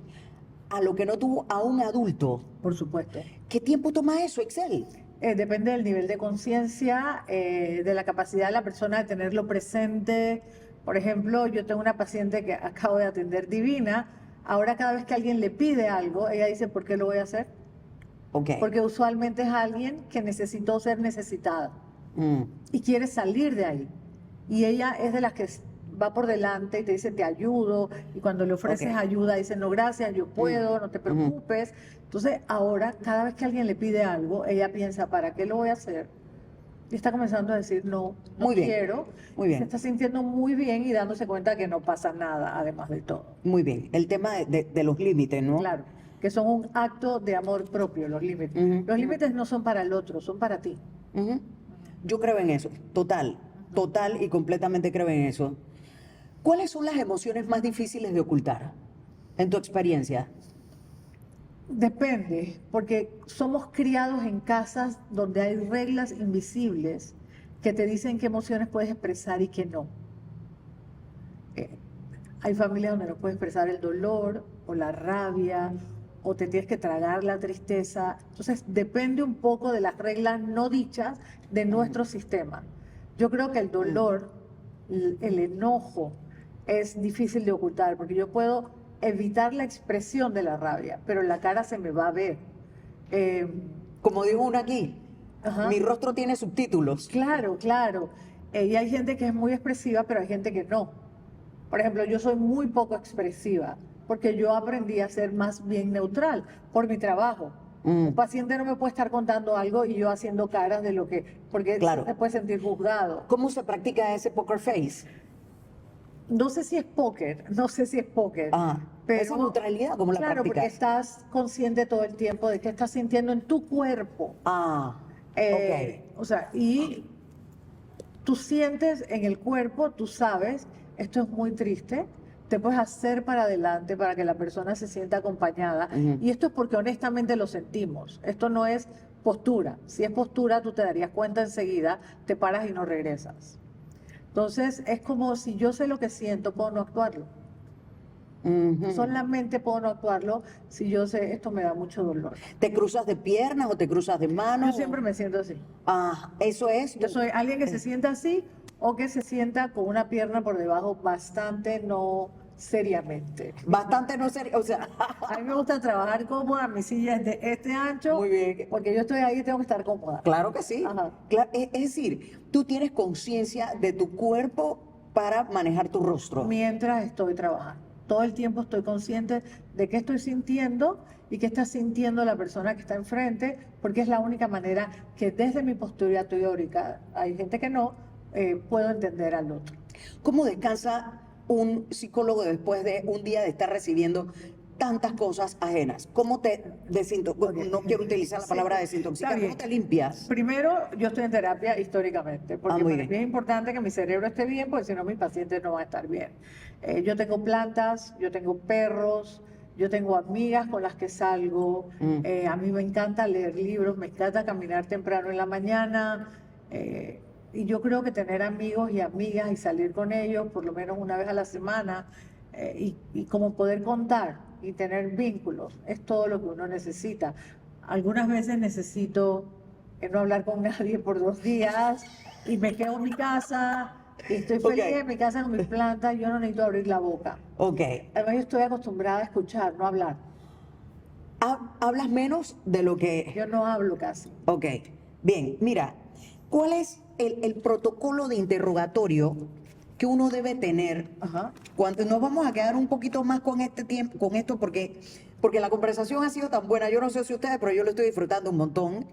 A lo que no tuvo a un adulto. Por supuesto. ¿Qué tiempo toma eso, Excel? Depende del nivel de conciencia, de la capacidad de la persona de tenerlo presente. Por ejemplo, yo tengo una paciente que acabo de atender divina. Ahora cada vez que alguien le pide algo, ella dice, ¿por qué lo voy a hacer? Okay. Porque usualmente es alguien que necesitó ser necesitada y quiere salir de ahí. Y ella es de las que va por delante y te dice, te ayudo. Y cuando le ofreces ayuda, dice, no, gracias, yo puedo, no te preocupes. Entonces, ahora, cada vez que alguien le pide algo, ella piensa, ¿para qué lo voy a hacer? Y está comenzando a decir, no quiero. Muy bien. Se está sintiendo muy bien y dándose cuenta que no pasa nada, además de todo. Muy bien. El tema de los límites, ¿no? Claro, que son un acto de amor propio, los límites. Los límites no son para el otro, son para ti. Yo creo en eso, total y completamente creo en eso. ¿Cuáles son las emociones más difíciles de ocultar, en tu experiencia? Depende, porque somos criados en casas donde hay reglas invisibles que te dicen qué emociones puedes expresar y qué no. Hay familias donde no puedes expresar el dolor o la rabia o te tienes que tragar la tristeza. Entonces, depende un poco de las reglas no dichas de nuestro sistema. Yo creo que el dolor, el enojo, es difícil de ocultar, porque yo puedo evitar la expresión de la rabia, pero la cara se me va a ver. Eh, Como digo uno aquí, Ajá. mi rostro tiene subtítulos. Claro, claro. Y hay gente que es muy expresiva, pero hay gente que no. Por ejemplo, yo soy muy poco expresiva porque yo aprendí a ser más bien neutral por mi trabajo. Un paciente no me puede estar contando algo y yo haciendo caras de lo que, porque Claro. se puede sentir juzgado. ¿Cómo se practica ese poker face? No sé si es póker, no sé si es póker. Pero, esa neutralidad, ¿cómo la claro, porque practicas? estás consciente todo el tiempo de qué estás sintiendo en tu cuerpo. O sea, y tú sientes en el cuerpo, tú sabes, esto es muy triste, te puedes hacer para adelante para que la persona se sienta acompañada. Y esto es porque honestamente lo sentimos. Esto no es postura. Si es postura, tú te darías cuenta enseguida, te paras y no regresas. Entonces, es como si yo sé lo que siento, puedo no actuarlo. Solamente puedo no actuarlo si yo sé, esto me da mucho dolor. ¿Te cruzas de piernas o te cruzas de manos? Yo siempre me siento así. Eso es. Yo soy alguien que se sienta así o que se sienta con una pierna por debajo bastante no seriamente. Bastante no serio, o sea. A mí me gusta trabajar cómoda, mi silla es de este ancho. Muy bien. Porque yo estoy ahí y tengo que estar cómoda. Claro que sí. Ajá. Es decir, tú tienes conciencia de tu cuerpo para manejar tu rostro. Mientras estoy trabajando. Todo el tiempo estoy consciente de qué estoy sintiendo y qué está sintiendo la persona que está enfrente, porque es la única manera que desde mi postura teórica, hay gente que no, puedo entender al otro. ¿Cómo descansa un psicólogo después de un día de estar recibiendo tantas cosas ajenas? ¿Cómo te desintoxicas? No quiero utilizar la palabra desintoxicar. ¿Cómo te limpias? Primero, yo estoy en terapia históricamente, porque muy para mí es importante que mi cerebro esté bien, porque si no, mis pacientes no van a estar bien. Yo tengo plantas, yo tengo perros, yo tengo amigas con las que salgo. A mí me encanta leer libros, me encanta caminar temprano en la mañana. Y yo creo que tener amigos y amigas y salir con ellos por lo menos una vez a la semana y como poder contar y tener vínculos es todo lo que uno necesita. Algunas veces necesito no hablar con nadie por 2 días y me quedo en mi casa y estoy feliz en mi casa con mis plantas, yo no necesito abrir la boca. Además yo estoy acostumbrada a escuchar, no hablar. ¿Hablas menos de lo que...? Yo no hablo casi. Bien, mira, ¿cuál es el protocolo de interrogatorio que uno debe tener cuando nos vamos a quedar un poquito más con este tiempo, con esto, porque la conversación ha sido tan buena? Yo no sé si ustedes, pero yo lo estoy disfrutando un montón.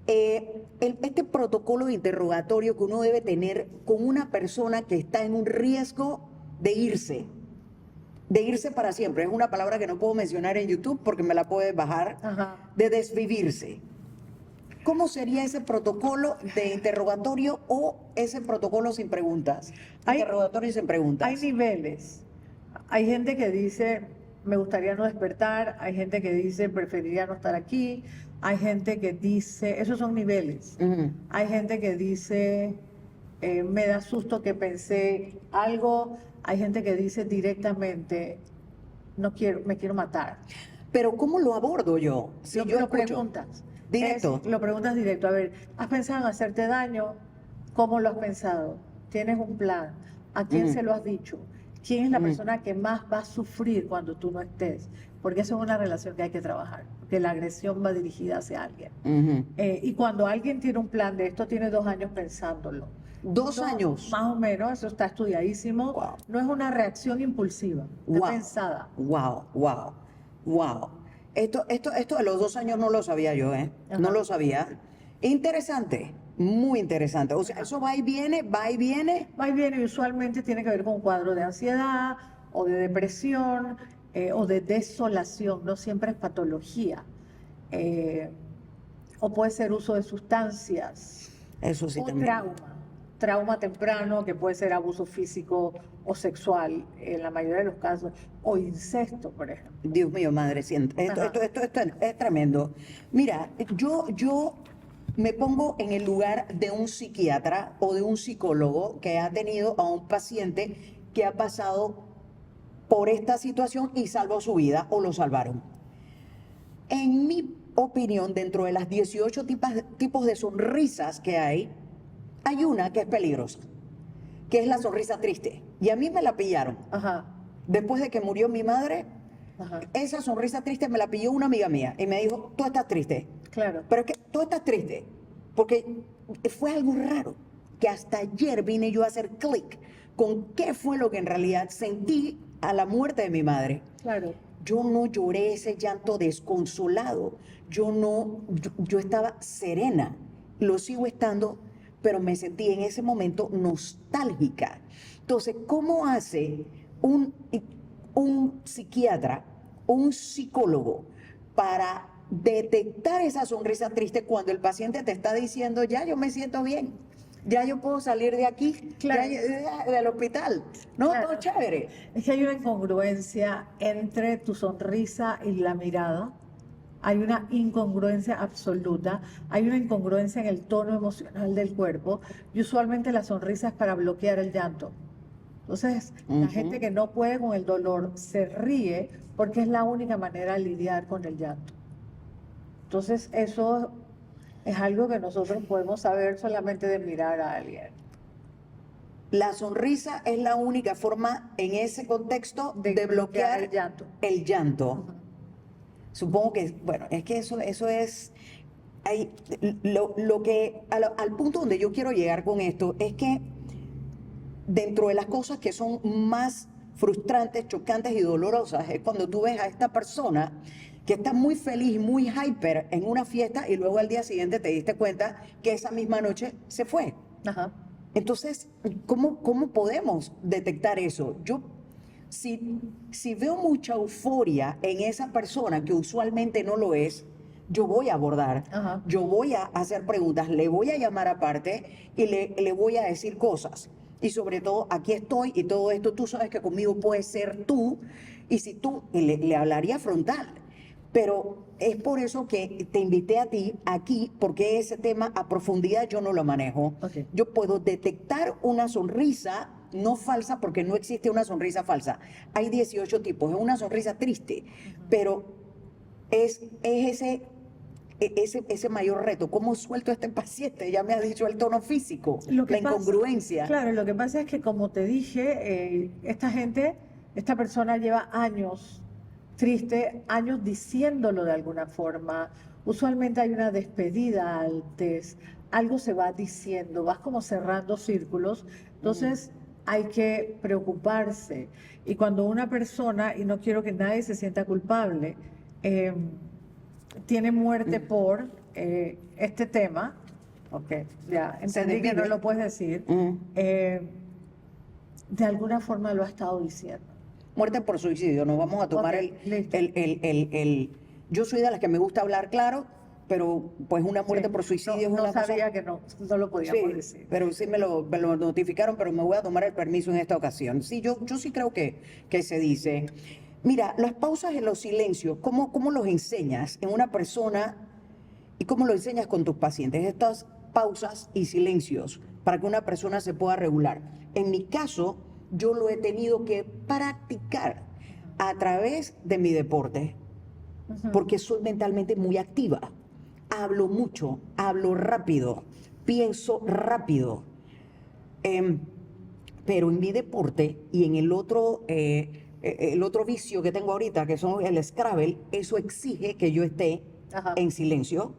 Este protocolo de interrogatorio que uno debe tener con una persona que está en un riesgo de irse para siempre. Es una palabra que no puedo mencionar en YouTube porque me la puedes bajar. De desvivirse. ¿Cómo sería ese protocolo de interrogatorio o ese protocolo sin preguntas? Interrogatorio sin preguntas. Hay niveles. Hay gente que dice, me gustaría no despertar. Hay gente que dice, preferiría no estar aquí. Hay gente que dice, esos son niveles. Hay gente que dice, me da susto que pensé algo. Hay gente que dice directamente, no quiero, me quiero matar. Pero ¿cómo lo abordo yo? Si yo lo preguntas. Directo. Lo preguntas directo. A ver, ¿has pensado en hacerte daño? ¿Cómo lo has pensado? ¿Tienes un plan? ¿A quién se lo has dicho? ¿Quién es la persona que más va a sufrir cuando tú no estés? Porque eso es una relación que hay que trabajar, porque la agresión va dirigida hacia alguien. Y cuando alguien tiene un plan de esto, tiene 2 años pensándolo. 2 años. Más o menos, eso está estudiadísimo. Wow. No es una reacción impulsiva, está pensada. Wow. Esto de los 2 años no lo sabía yo, no lo sabía. Interesante, muy interesante. O sea, eso va y viene, va y viene. Va y viene, y usualmente tiene que ver con un cuadro de ansiedad o de depresión o de desolación, no siempre es patología. O puede ser uso de sustancias. Eso sí o también. Trauma temprano, que puede ser abuso físico o sexual, en la mayoría de los casos, o incesto, por ejemplo. Dios mío, madre, esto es tremendo. Mira, yo me pongo en el lugar de un psiquiatra o de un psicólogo que ha tenido a un paciente que ha pasado por esta situación y salvó su vida o lo salvaron. En mi opinión, dentro de las 18 tipos de sonrisas que hay una que es peligrosa, que es la sonrisa triste. Y a mí me la pillaron. Ajá, Después de que murió mi madre, ajá, esa sonrisa triste me la pilló una amiga mía y me dijo, tú estás triste. claro. Pero es que tú estás triste, porque fue algo raro, que hasta ayer vine yo a hacer clic con qué fue lo que en realidad sentí a la muerte de mi madre. Claro, Yo no lloré ese llanto desconsolado, yo estaba serena, lo sigo estando, pero me sentí en ese momento nostálgica. Entonces, ¿cómo hace un psiquiatra, un psicólogo, para detectar esa sonrisa triste cuando el paciente te está diciendo, ya yo me siento bien, ya yo puedo salir de aquí, Claro. del hospital? No, Claro. todo chévere. Es que hay una incongruencia entre tu sonrisa y la mirada. Hay una incongruencia absoluta, hay una incongruencia en el tono emocional del cuerpo y usualmente la sonrisa es para bloquear el llanto. Entonces, la gente que no puede con el dolor se ríe porque es la única manera de lidiar con el llanto. Entonces, eso es algo que nosotros podemos saber solamente de mirar a alguien. La sonrisa es la única forma en ese contexto de bloquear el llanto. el llanto. Supongo que, bueno, es que eso es, al punto donde yo quiero llegar con esto es que dentro de las cosas que son más frustrantes, chocantes y dolorosas es cuando tú ves a esta persona que está muy feliz, muy hyper en una fiesta y luego al día siguiente te diste cuenta que esa misma noche se fue. Ajá. Entonces, ¿cómo podemos detectar eso? Si veo mucha euforia en esa persona que usualmente no lo es, yo voy a abordar, Ajá. yo voy a hacer preguntas, le voy a llamar aparte y le voy a decir cosas. Y sobre todo, aquí estoy y todo esto, tú sabes que conmigo puedes ser tú, y si tú, y le hablaría frontal. Pero es por eso que te invité a ti aquí, porque ese tema a profundidad yo no lo manejo. Ok. Yo puedo detectar una sonrisa no falsa, porque no existe una sonrisa falsa. Hay 18 tipos, es una sonrisa triste, pero es ese mayor reto. ¿Cómo suelto a este paciente? Ya me ha dicho el tono físico, Lo que la pasa- incongruencia. Claro, lo que pasa es que como te dije, esta persona lleva años triste, años diciéndolo de alguna forma. Usualmente hay una despedida antes, algo se va diciendo, vas como cerrando círculos. Entonces hay que preocuparse. Y cuando una persona, y no quiero que nadie se sienta culpable, tiene muerte por este tema, ok, ya entendí que no desvive. lo puedes decir, de alguna forma lo ha estado diciendo. Muerte por suicidio, nos vamos a tomar Ok, listo. Yo soy de las que me gusta hablar claro, pero pues una muerte Sí, por suicidio no, es no una cosa... sabía que no lo podíamos Sí, decir. pero sí me lo notificaron, pero me voy a tomar el permiso en esta ocasión. Sí, yo sí creo que se dice. Mira, las pausas en los silencios, ¿cómo los enseñas en una persona y cómo lo enseñas con tus pacientes? Estas pausas y silencios para que una persona se pueda regular. En mi caso, yo lo he tenido que practicar a través de mi deporte, porque soy mentalmente muy activa. Hablo mucho, hablo rápido, pienso rápido. Pero en mi deporte y en el otro vicio que tengo ahorita, que son el Scrabble, eso exige que yo esté Ajá. en silencio,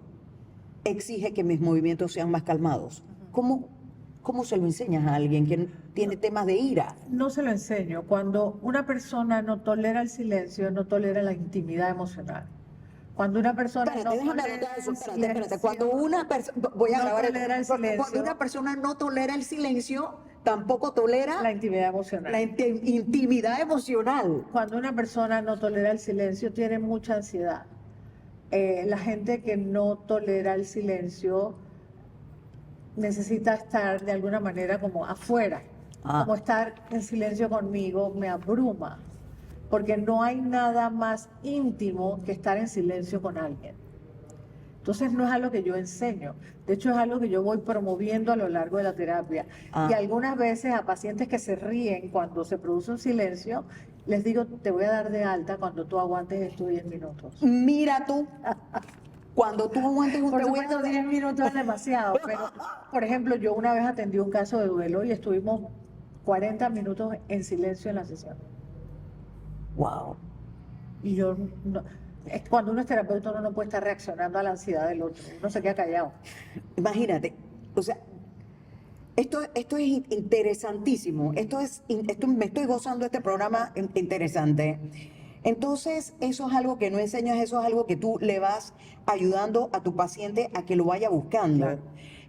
exige que mis movimientos sean más calmados. ¿Cómo se lo enseñas a alguien que tiene temas de ira? No se lo enseño. Cuando una persona no tolera el silencio, no tolera la intimidad emocional. Cuando una persona Espérate, no déjame tolera anotar eso, el espérate. silencio, Cuando una persona, voy a no grabar tolera el silencio. Cuando una persona no tolera el silencio, tampoco tolera la intimidad emocional. la intimidad emocional. Cuando una persona no tolera el silencio, tiene mucha ansiedad. La gente que no tolera el silencio necesita estar de alguna manera como afuera, como estar en silencio conmigo, me abruma, porque no hay nada más íntimo que estar en silencio con alguien. Entonces no es algo que yo enseño, de hecho es algo que yo voy promoviendo a lo largo de la terapia. Ah. Y algunas veces a pacientes que se ríen cuando se produce un silencio, les digo, te voy a dar de alta cuando tú aguantes estos 10 minutos. Mira tú, cuando tú aguantes un Por te voy a supuesto, dar- 10 minutos es demasiado, pero, por ejemplo, yo una vez atendí un caso de duelo y estuvimos 40 minutos en silencio en la sesión. Wow. Y yo, cuando uno es terapeuta, uno no puede estar reaccionando a la ansiedad del otro, uno se queda callado. Imagínate, o sea, esto es interesantísimo. Me estoy gozando de este programa interesante. Entonces, eso es algo que no enseñas, eso es algo que tú le vas ayudando a tu paciente a que lo vaya buscando. Claro.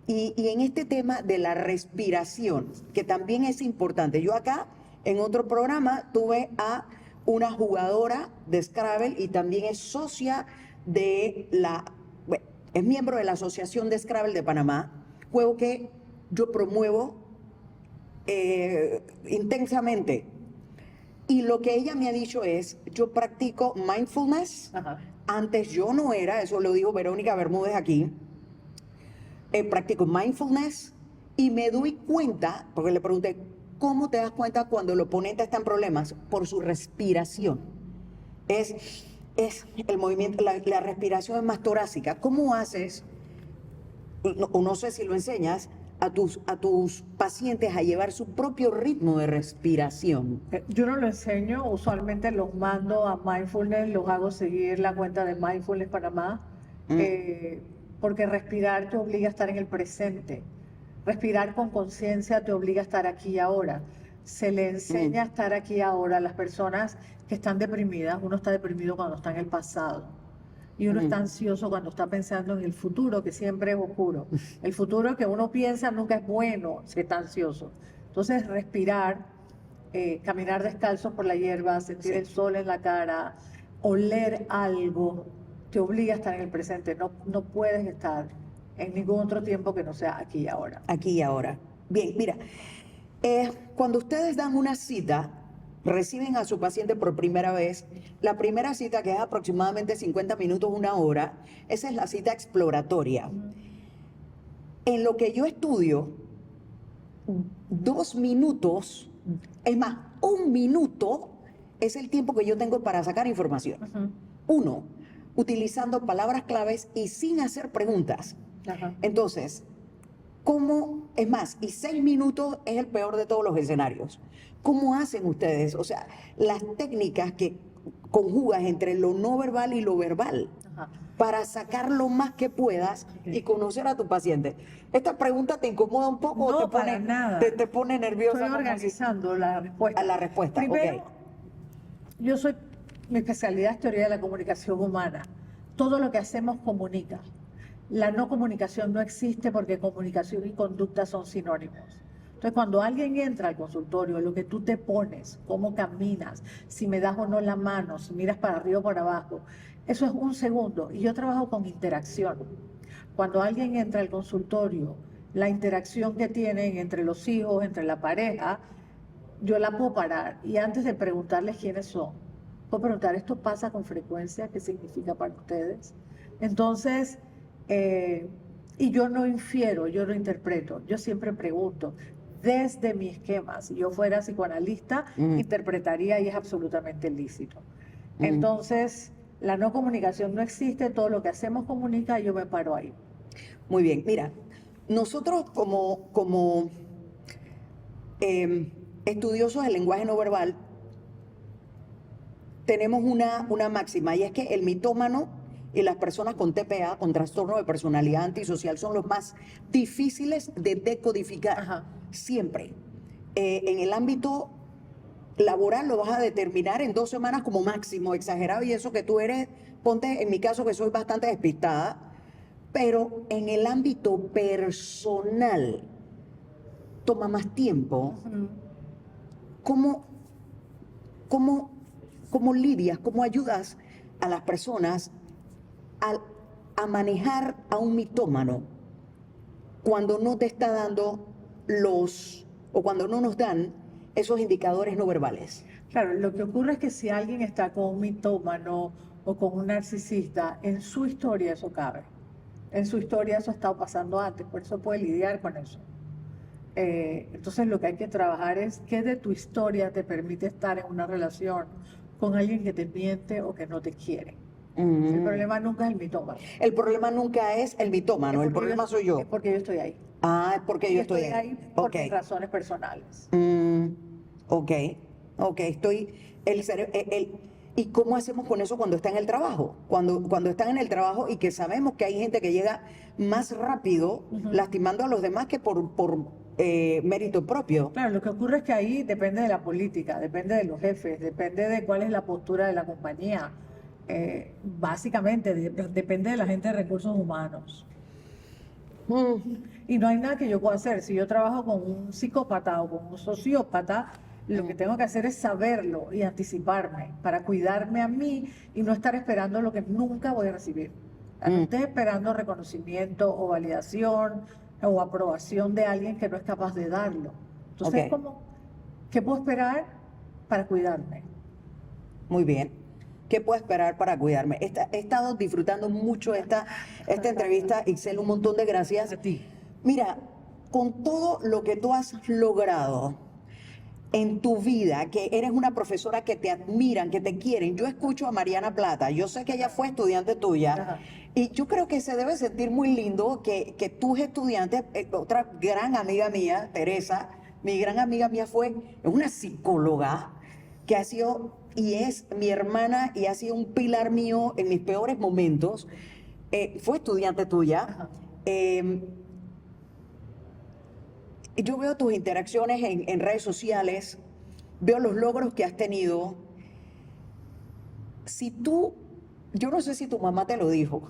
Y en este tema de la respiración, que también es importante. Yo acá, en otro programa, tuve a una jugadora de Scrabble y también es socia de bueno, es miembro de la Asociación de Scrabble de Panamá, juego que yo promuevo intensamente. Y lo que ella me ha dicho es, yo practico mindfulness. Ajá. Antes yo no era, eso lo dijo Verónica Bermúdez aquí. Practico mindfulness y me doy cuenta, porque le pregunté, ¿cómo te das cuenta cuando el oponente está en problemas? Por su respiración. Es el movimiento, la respiración es más torácica. ¿Cómo haces, no sé si lo enseñas, a tus pacientes a llevar su propio ritmo de respiración? Yo no lo enseño, usualmente los mando a Mindfulness, los hago seguir la cuenta de Mindfulness Panamá, porque respirar te obliga a estar en el presente. Respirar con conciencia te obliga a estar aquí y ahora. Se le enseña a estar aquí y ahora a las personas que están deprimidas. Uno está deprimido cuando está en el pasado. Y uno está ansioso cuando está pensando en el futuro, que siempre es oscuro. El futuro que uno piensa nunca es bueno si está ansioso. Entonces, respirar, caminar descalzo por la hierba, sentir el sol en la cara, oler algo, te obliga a estar en el presente. No puedes estar en ningún otro tiempo que no sea aquí y ahora. Aquí y ahora. Bien, mira, cuando ustedes dan una cita, reciben a su paciente por primera vez, la primera cita, que es aproximadamente 50 minutos, una hora, esa es la cita exploratoria. En lo que yo estudio, 2 minutos, es más, 1 minuto es el tiempo que yo tengo para sacar información. 1, utilizando palabras claves y sin hacer preguntas. Ajá. Entonces, es más, y 6 minutos es el peor de todos los escenarios. ¿Cómo hacen ustedes? O sea, las técnicas que conjugas entre lo no verbal y lo verbal, Ajá. para sacar lo más que puedas y conocer a tu paciente. ¿Esta pregunta te incomoda un poco o No, te pone, para nada. te pone nerviosa? Estoy como si- organizando la respuesta. A la respuesta, Primero, ok. mi especialidad es teoría de la comunicación humana. Todo lo que hacemos comunica. La no comunicación no existe porque comunicación y conducta son sinónimos. Entonces, cuando alguien entra al consultorio, lo que tú te pones, cómo caminas, si me das o no la mano, si miras para arriba o para abajo, eso es un segundo. Y yo trabajo con interacción. Cuando alguien entra al consultorio, la interacción que tienen entre los hijos, entre la pareja, yo la puedo parar y antes de preguntarles quiénes son, puedo preguntar, ¿esto pasa con frecuencia? ¿Qué significa para ustedes? Entonces, y yo no infiero, yo no interpreto, yo siempre pregunto. Desde mi esquema, si yo fuera psicoanalista, interpretaría y es absolutamente lícito. Entonces, la no comunicación no existe, todo lo que hacemos comunica y yo me paro ahí. Muy bien, mira, nosotros como estudiosos del lenguaje no verbal, tenemos una máxima, y es que el mitómano y las personas con TPA, con trastorno de personalidad antisocial, son los más difíciles de decodificar. Ajá. Siempre. En el ámbito laboral lo vas a determinar en 2 semanas como máximo, exagerado, y eso que tú eres, ponte en mi caso que soy bastante despistada, pero en el ámbito personal toma más tiempo. ¿Cómo lidias, cómo ayudas a las personas a manejar a un mitómano cuando no te está dando o cuando no nos dan esos indicadores no verbales? Claro, lo que ocurre es que si alguien está con un mitómano o con un narcisista, en su historia eso cabe. en su historia eso ha estado pasando antes, por eso puede lidiar con eso. Entonces lo que hay que trabajar es qué de tu historia te permite estar en una relación con alguien que te miente o que no te quiere. El problema nunca es el mitómano. El problema nunca es el mitómano, el problema soy yo. Es porque yo estoy ahí. Ah, es porque Y yo estoy ahí. por Ok. mis razones personales. Ok, estoy, ¿y cómo hacemos con eso cuando está en el trabajo? Cuando están en el trabajo y que sabemos que hay gente que llega más rápido lastimando a los demás que por mérito propio. Claro, lo que ocurre es que ahí depende de la política, depende de los jefes, depende de cuál es la postura de la compañía. Básicamente, depende de la gente de recursos humanos. Y no hay nada que yo pueda hacer. Si yo trabajo con un psicópata o con un sociópata, lo que tengo que hacer es saberlo y anticiparme para cuidarme a mí y no estar esperando lo que nunca voy a recibir. No estés esperando reconocimiento o validación o aprobación de alguien que no es capaz de darlo. Entonces, Ok. como, ¿qué puedo esperar para cuidarme? Muy bien. ¿Qué puedo esperar para cuidarme? He estado disfrutando mucho esta entrevista, Ixchel, un montón de gracias. A ti. Mira, con todo lo que tú has logrado en tu vida, que eres una profesora que te admiran, que te quieren. Yo escucho a Mariana Plata, yo sé que ella fue estudiante tuya, Ajá. y yo creo que se debe sentir muy lindo que tus estudiantes, otra gran amiga mía, Teresa, mi gran amiga mía es una psicóloga que ha sido y es mi hermana y ha sido un pilar mío en mis peores momentos. Fue estudiante tuya. Ajá. Yo veo tus interacciones en redes sociales, veo los logros que has tenido. Si tú, yo no sé si tu mamá te lo dijo,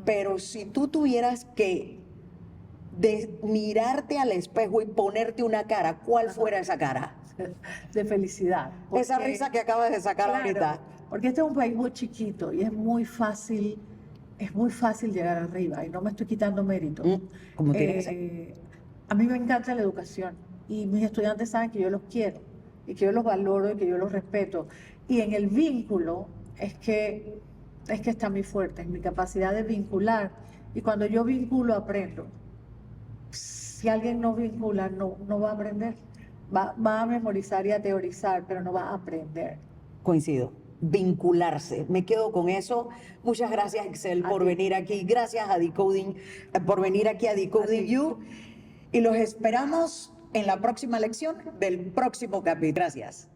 pero si tú tuvieras que mirarte al espejo y ponerte una cara, ¿cuál fuera esa cara? De felicidad. Esa Porque- risa que acabas de sacar Claro, ahorita. porque este es un país muy chiquito y es muy fácil llegar arriba y no me estoy quitando mérito. Como tiene que ser. A mí me encanta la educación y mis estudiantes saben que yo los quiero y que yo los valoro y que yo los respeto. Y en el vínculo es que está muy fuerte, en mi capacidad de vincular. Y cuando yo vinculo, aprendo. Si alguien no vincula, no va a aprender. Va a memorizar y a teorizar, pero no va a aprender. Coincido. Vincularse. Me quedo con eso. Muchas gracias, Ixchel, A por ti. venir aquí. Gracias a Decoding, por venir aquí a Decoding ti. You. Y los esperamos en la próxima lección del próximo capítulo. Gracias.